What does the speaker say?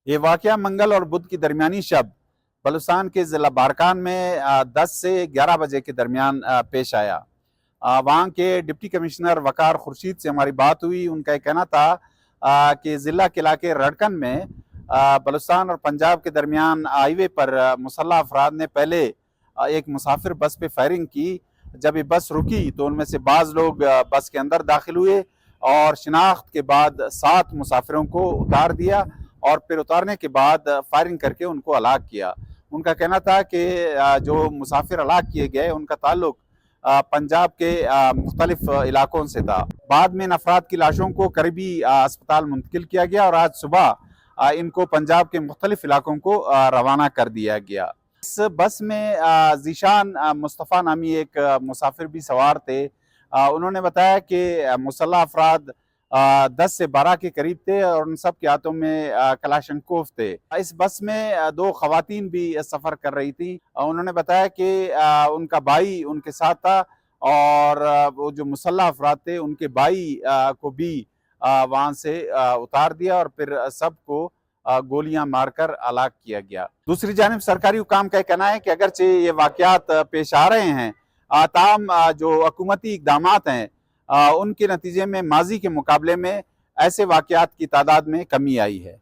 یہ واقعہ منگل اور بدھ کی درمیانی شب بلوچستان کے ضلع بارکان میں 10 سے 11 بجے کے درمیان پیش آیا۔ وہاں کے ڈپٹی کمشنر وقار خورشید سے ہماری بات ہوئی۔ ان کا یہ کہنا تھا کہ ضلع کے علاقے رڑکن میں بلوچستان اور پنجاب کے درمیان ہائی وے پر مسلح افراد نے پہلے ایک مسافر بس پہ فائرنگ کی۔ جب یہ بس رکی تو ان میں سے بعض لوگ بس کے اندر داخل ہوئے اور شناخت کے بعد 7 مسافروں کو اتار دیا اور پھر اتارنے کے بعد فائرنگ کر کے ان کو ہلاک کیا۔ ان کا کہنا تھا کہ جو مسافر ہلاک کیے گئے ان کا تعلق پنجاب کے مختلف علاقوں سے تھا۔ بعد میں ان افراد کی لاشوں کو قریبی اسپتال منتقل کیا گیا اور آج صبح ان کو پنجاب کے مختلف علاقوں کو روانہ کر دیا گیا۔ اس بس میں ذیشان مصطفیٰ نامی ایک مسافر بھی سوار تھے۔ انہوں نے بتایا کہ مسلح افراد 10 سے 12 کے قریب تھے اور ان سب کے ہاتھوں میں کلاشنکوف تھے۔ اس بس میں 2 خواتین بھی سفر کر رہی تھیں۔ انہوں نے بتایا کہ ان کا بھائی ان کے ساتھ تھا اور وہ جو مسلح افراد تھے ان کے بھائی کو بھی وہاں سے اتار دیا اور پھر سب کو گولیاں مار کر ہلاک کیا گیا۔ دوسری جانب سرکاری حکام کا کہنا ہے کہ اگرچہ یہ واقعات پیش آ رہے ہیں تاہم جو حکومتی اقدامات ہیں ان کے نتیجے میں ماضی کے مقابلے میں ایسے واقعات کی تعداد میں کمی آئی ہے۔